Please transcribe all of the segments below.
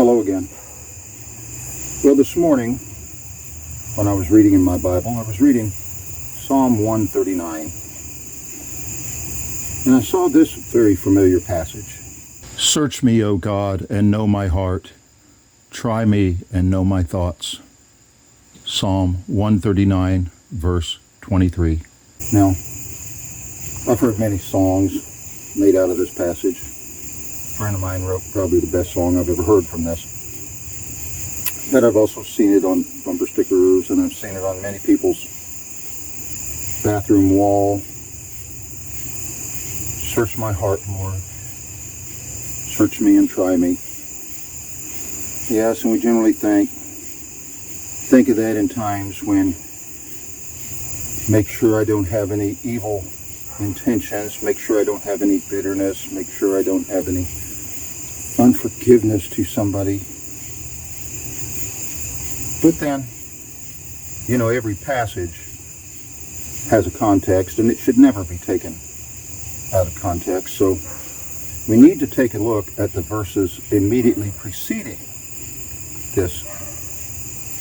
Hello again. Well, this morning, when I was reading in my Bible, I was reading Psalm 139. And I saw this very familiar passage. Search me, O God, and know my heart. Try me and know my thoughts. Psalm 139, verse 23. Now, I've heard many songs made out of this passage. A friend of mine wrote probably the best song I've ever heard from this. But I've also seen it on bumper stickers, and I've seen it on many people's bathroom wall. Search my heart, Lord. Search me and try me. Yes, and we generally think of that in times when make sure I don't have any evil intentions, make sure I don't have any bitterness, make sure I don't have any unforgiveness to somebody. But then, every passage has a context, and it should never be taken out of context. So we need to take a look at the verses immediately preceding this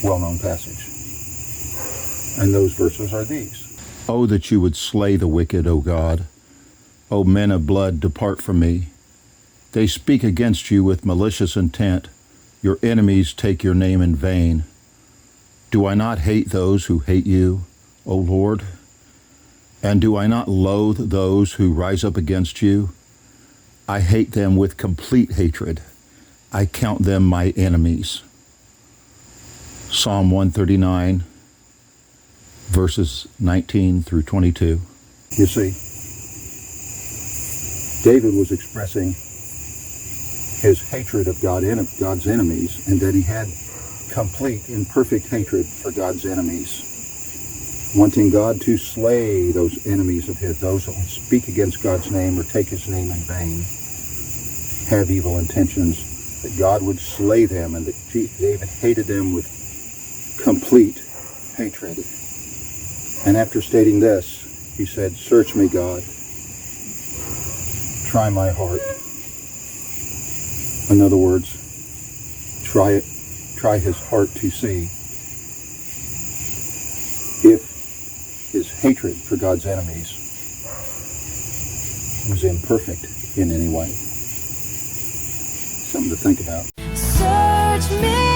well-known passage. And those verses are these. Oh, that you would slay the wicked, O God. O men of blood, depart from me. They speak against you with malicious intent. Your enemies take your name in vain. Do I not hate those who hate you, O Lord? And do I not loathe those who rise up against you? I hate them with complete hatred. I count them my enemies. Psalm 139, verses 19 through 22. You see, David was expressing his hatred of God's enemies, and that he had complete and perfect hatred for God's enemies, wanting God to slay those enemies of his, those that would speak against God's name or take his name in vain, have evil intentions, that God would slay them, and that David hated them with complete hatred. And after stating this, he said, search me, God. Try my heart. In other words, try his heart to see if his hatred for God's enemies was imperfect in any way. Something to think about. Search me.